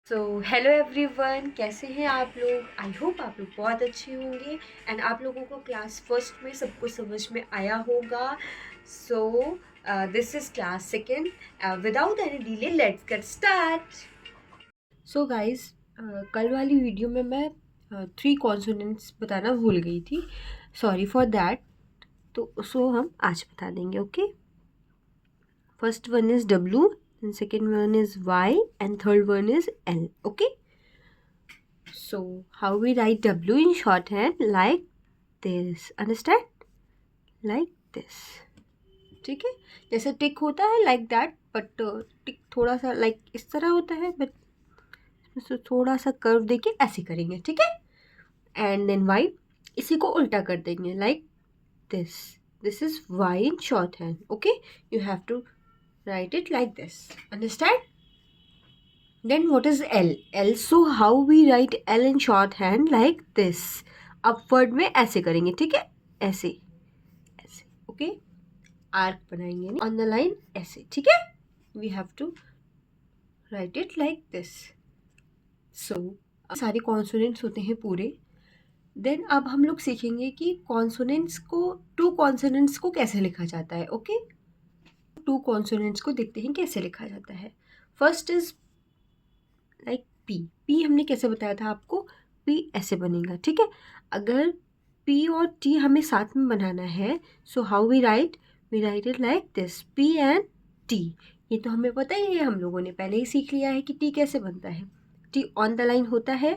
So hello everyone, कैसे हैं आप लोग। आई होप आप लोग बहुत अच्छे होंगे एंड आप लोगों को क्लास फर्स्ट में सब कुछ समझ में आया होगा। So this is class second. Without any delay let's get start. So guys, कल वाली वीडियो में मैं 3 कॉन्सोनेंट्स बताना भूल गई थी। Sorry for that. तो उसको हम आज बता देंगे। Okay, first one is W, then second one is Y, and third one is L. Okay, so how we write W in shorthand? Like this. Understand? Like this. ठीक है, जैसे टिक होता है लाइक दैट, बट टिक थोड़ा सा like इस तरह होता है, बट थोड़ा सा कर्व देके ऐसे करेंगे। ठीक है, एंड देन वाई, इसी को उल्टा कर देंगे like this. This is Y in shorthand. Okay, you have to write it like this. Understand? Then what is L? L, so how we write L in shorthand? Like this. Upward में ऐसे करेंगे। ठीक है, ऐसे ऐसे। Okay, arc बनाएंगे on the line ऐसे। ठीक है, we have to write it like this. So सारे कॉन्सोनेंट्स होते हैं पूरे। देन अब हम लोग सीखेंगे कि कॉन्सोनेंट्स को, टू कॉन्सोनेंट्स को कैसे लिखा जाता है। ओके, टू कॉन्सोनेंट्स को देखते हैं कैसे लिखा जाता है। First is like P. P हमने कैसे बताया था आपको, पी ऐसे बनेगा। ठीक है, अगर पी और टी हमें साथ में बनाना है, so how we write it like this, P and T. ये तो हमें पता ही है, हम लोगों ने पहले ही सीख लिया है कि टी कैसे बनता है। टी ऑन द लाइन होता है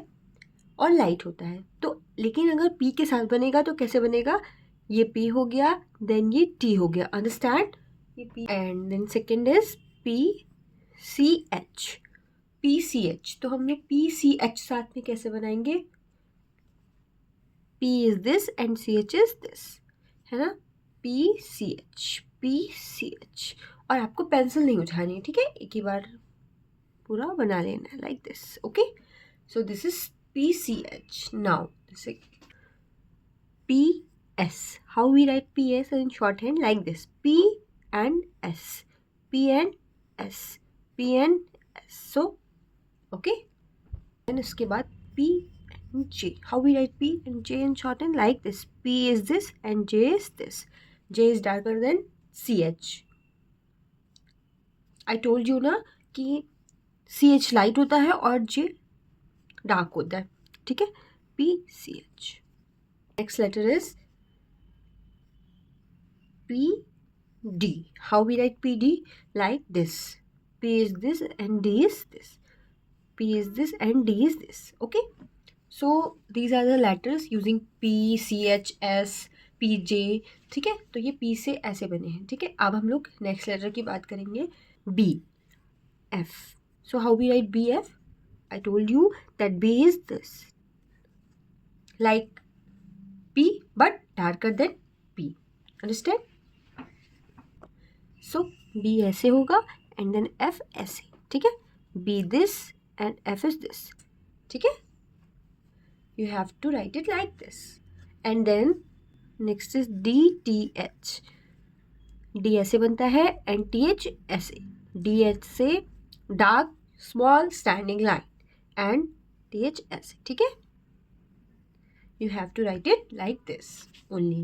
और लाइट होता है। तो लेकिन अगर पी के साथ बनेगा तो कैसे बनेगा, ये पी हो गया, देन ये टी हो गया। अंडरस्टैंड? ये P and then second is P C H. P C H, तो हम लोग पी सी एच साथ में कैसे बनाएंगे, P is this and C H is this, है ना। P C H. और आपको पेंसिल नहीं उठानी है। ठीक है, एक ही बार पूरा बना लेना है like this. Okay, so this is P C H. Now this is P S. How we write P S in shorthand? Like this, P and S, P and S, P and S. So okay, and उसके बाद P and J. How we write P and J in shorthand? Like this. P is this and J is this. J is darker than CH. I told you ना कि CH light होता है और J dark होता है। ठीक है, P C H. Next letter is P D. How we write P D? Like this. P is this and D is this. P is this and D is this. Okay. So these are the letters using P, C, H, S, P, J. ठीक है, तो ये P से ऐसे बने हैं। ठीक है, अब हम लोग नेक्स्ट लेटर की बात करेंगे, B, F. So how we write B, F? I told you that B is this, like P but darker than P. Understand? So B ऐसे होगा and then F ऐसे। ठीक है, B this and F is this। ठीक है, you have to write it like this. And then next is D T H. D ऐसे बनता है and T H ऐसे। D H से dark small standing line and T H ऐसे। ठीक है, you have to write it like this only.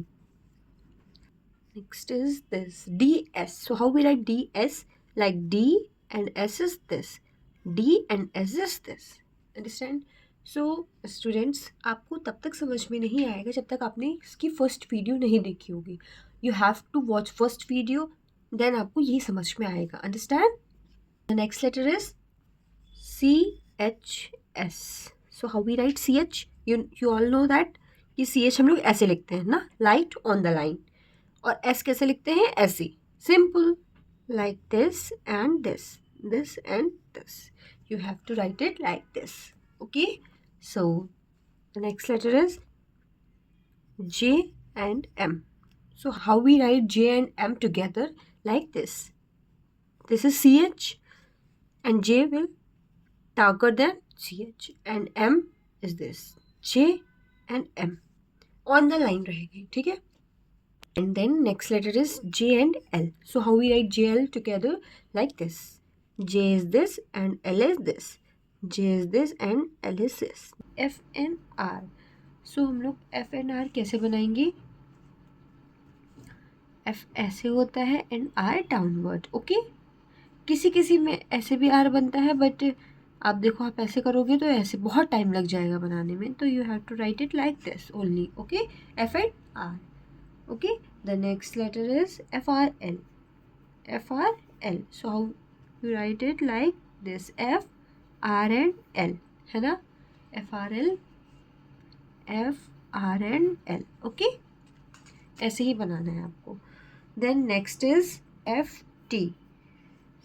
Next is this D S. So how we write D S? Like D and S is this, D and S is this. Understand? So students, आपको तब तक समझ में नहीं आएगा जब तक आपने इसकी फर्स्ट वीडियो नहीं देखी होगी। You have to watch first video, then आपको यही समझ में आएगा। Understand? The next letter is C H S. So how we write C H? You all know that कि सी एच हम लोग ऐसे लिखते हैं ना, लाइट ऑन द लाइन। और एस कैसे लिखते हैं? ऐसे, simple, like this and this and this. You have to write it like this. Okay, so the next letter is J and M. So how we write J and M together? Like this. This is CH and J will darker than CH and M is this, J and M on the line रहेगी। ठीक है, and then next letter is J and L. So how we write J L together? Like this. J is this and L is this. J is this and L is this. F and R. So हम लोग F and R कैसे बनाएंगे? F ऐसे होता है and R downward. Okay, किसी किसी में ऐसे भी R बनता है, बट आप देखो आप ऐसे करोगे तो ऐसे बहुत टाइम लग जाएगा बनाने में, तो you have to write it like this only. Okay, F and R. Okay, the next letter is FRL. FRL. So how you write it like this? F, R and L. है ना? FRL, F, R and L. Okay, ऐसे ही बनाना है आपको. Then next is FT.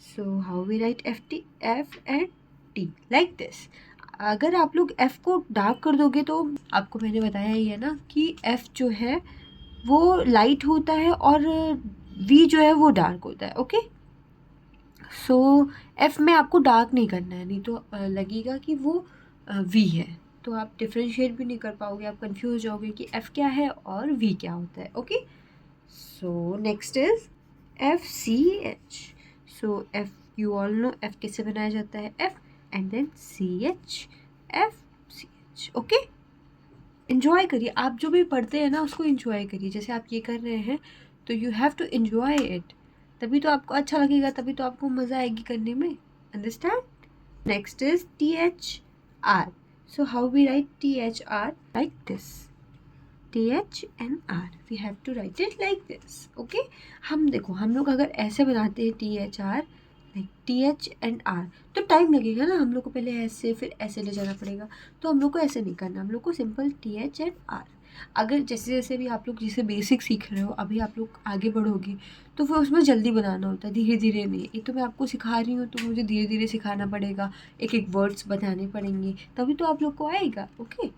So how we write FT? F and T like this. अगर आप लोग F को dark कर दोगे तो आपको मैंने बताया ही है ना कि F जो है वो लाइट होता है और V जो है वो डार्क होता है. ओके, सो F में आपको डार्क नहीं करना है, नहीं तो लगेगा कि वो V है, तो आप डिफ्रेंशिएट भी नहीं कर पाओगे, आप कंफ्यूज हो जाओगे कि F क्या है और V क्या होता है. Okay, so next is FCH. So F, you all know F कैसे बनाया जाता है? F and then CH, FCH. Okay, enjoy करिए, आप जो भी पढ़ते हैं ना उसको इन्जॉय करिए. जैसे आप ये कर रहे हैं तो you have to enjoy it, तभी तो आपको अच्छा लगेगा, तभी तो आपको मज़ा आएगी करने में. Understand? Next is THR. So how we write THR? Like this. TH and R. We have to write it like this. Okay? हम देखो, हम लोग अगर ऐसे बनाते हैं THR, like TH and R, तो टाइम लगेगा ना, हम लोग को पहले ऐसे फिर ऐसे ले जाना पड़ेगा. तो हम लोग को ऐसे नहीं करना, हम लोग को सिंपल TH and R. अगर जैसे जैसे भी आप लोग जैसे बेसिक सीख रहे हो, अभी आप लोग आगे बढ़ोगे तो फिर उसमें जल्दी बनाना होता है, धीरे धीरे नहीं. एक तो मैं आपको सिखा रही हूँ तो मुझे धीरे धीरे सिखाना पड़ेगा, एक एक वर्ड्स बताने पड़ेंगे, तभी तो आप लोग को आएगा. ओके,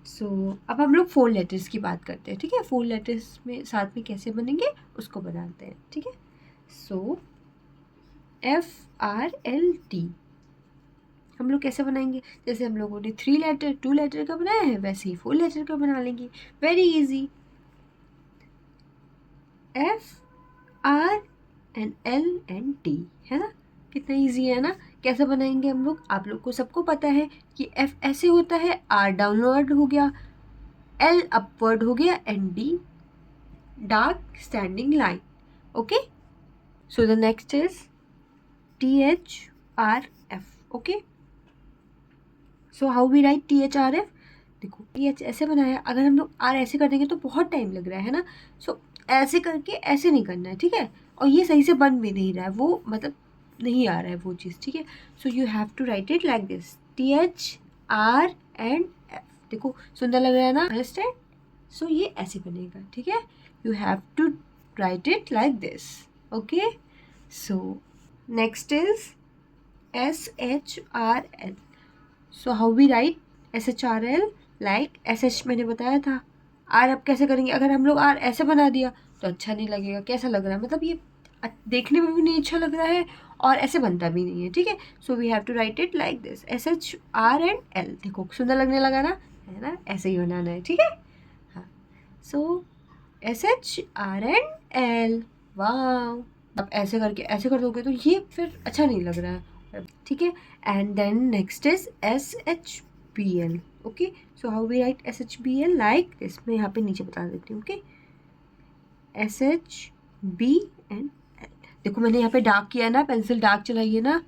सो अब हम लोग 4 लेटर्स की बात करते हैं. ठीक है, 4 लेटर्स में साथ में कैसे बनेंगे उसको बनाते हैं. ठीक है, सो FRLT हम लोग कैसे बनाएंगे? जैसे हम लोगों ने 3 लेटर 2 लेटर का बनाया है, वैसे ही 4 लेटर का बना लेंगे. Very easy. FR and L and T, है ना? कितना इजी है ना? कैसे बनाएंगे हम लोग? आप लोग को सबको पता है कि F ऐसे होता है, R डाउनवर्ड हो गया, L अपवर्ड हो गया and D dark standing line. Okay, so the next is THRF. Okay, so how we write THRF? देखो TH ऐसे बनाया, अगर हम लोग R ऐसे कर देंगे तो बहुत टाइम लग रहा है ना. सो ऐसे करके ऐसे नहीं करना है. ठीक है, और ये सही से बन भी नहीं रहा है, वो मतलब नहीं आ रहा है वो चीज़. ठीक है, so you have to write it like this. THR and F. देखो सुंदर लग रहा है ना? अंडरस्टैंड? सो ये ऐसे बनेगा. ठीक है, you have to write it like this. Okay, so next is SHRL. So how we write SHRL? Like SH मैंने बताया था. R अब कैसे करेंगे? अगर हम लोग R ऐसे बना दिया तो अच्छा नहीं लगेगा. कैसा लग रहा है? मतलब ये देखने में भी नहीं अच्छा लग रहा है और ऐसे बनता भी नहीं है. ठीक है, so we have to write it like this. SHR and L. देखो सुंदर लगने लगा ना, है ना? ऐसे ही बनाना है. ठीक है, हाँ. सो SHR एंड L. वाव, अब ऐसे करके ऐसे कर दोगे तो ये फिर अच्छा नहीं लग रहा है. ठीक है, and then next is SHBL. Okay, so how we write SHBL? Like this. मैं यहाँ पे नीचे बता देती हूँ. Okay, SHB and L. देखो मैंने यहाँ पे डार्क किया ना, पेंसिल डार्क चलाई है ना,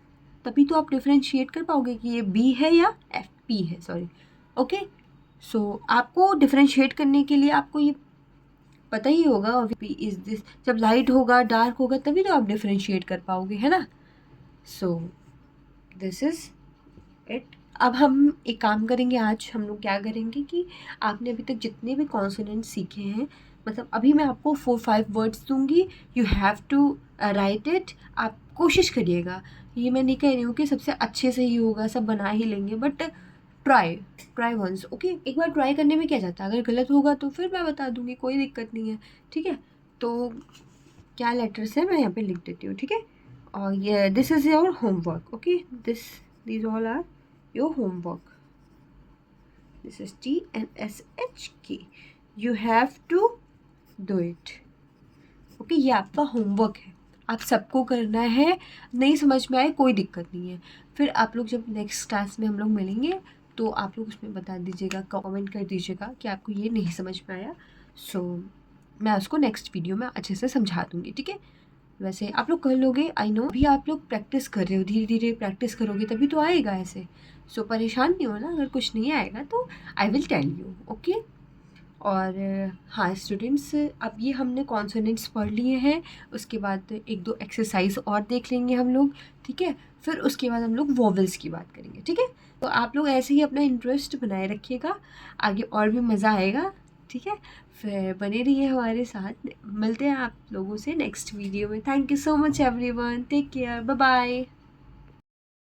तभी तो आप डिफ्रेंशिएट कर पाओगे कि ये B है या FP है. सॉरी. ओके, सो आपको डिफ्रेंशिएट करने के लिए आपको ये पता ही होगा, P इज दिस. जब लाइट होगा डार्क होगा तभी तो आप डिफ्रेंशिएट कर पाओगे, है ना? सो दिस इज इट. अब हम एक काम करेंगे, आज हम लोग क्या करेंगे कि आपने अभी तक जितने भी कॉन्सोनेंट सीखे हैं, मतलब अभी मैं आपको 4-5 वर्ड्स दूंगी, you have to write it. आप कोशिश करिएगा, ये मैं नहीं कह रही हूँ कि सबसे अच्छे से ही होगा, सब बना ही लेंगे, बट ट्राई वंस. ओके, एक बार ट्राई करने में क्या जाता है, अगर गलत होगा तो फिर मैं बता दूंगी, कोई दिक्कत नहीं है. ठीक है, तो क्या लेटर्स है मैं यहाँ पे लिख देती हूँ. ठीक है, और ये this is your homework. Okay, these all are your homework. This is TNSHK. You have to do it. Okay, ये आपका होमवर्क है, आप सबको करना है. नहीं समझ में आए कोई दिक्कत नहीं है, फिर आप लोग जब नेक्स्ट क्लास में हम लोग मिलेंगे तो आप लोग उसमें बता दीजिएगा, कमेंट कर दीजिएगा कि आपको ये नहीं समझ में आया। सो मैं उसको नेक्स्ट वीडियो में अच्छे से समझा दूँगी, ठीक है। वैसे आप लोग कर लोगे, आई नो। अभी आप लोग प्रैक्टिस कर रहे हो, धीरे धीरे प्रैक्टिस करोगे तभी तो आएगा ऐसे। सो परेशान नहीं होना, अगर कुछ नहीं आएगा तो I will tell you, okay. और हाँ स्टूडेंट्स, अब ये हमने कॉन्सोनेंट्स पढ़ लिए हैं, उसके बाद एक दो एक्सरसाइज और देख लेंगे हम लोग, ठीक है। फिर उसके बाद हम लोग वोवेल्स की बात करेंगे, ठीक है। तो आप लोग ऐसे ही अपना इंटरेस्ट बनाए रखिएगा, आगे और भी मज़ा आएगा, ठीक है। फिर बने रहिए हमारे साथ, मिलते हैं आप लोगों से नेक्स्ट वीडियो में। Thank you so much everyone, take care, bye bye.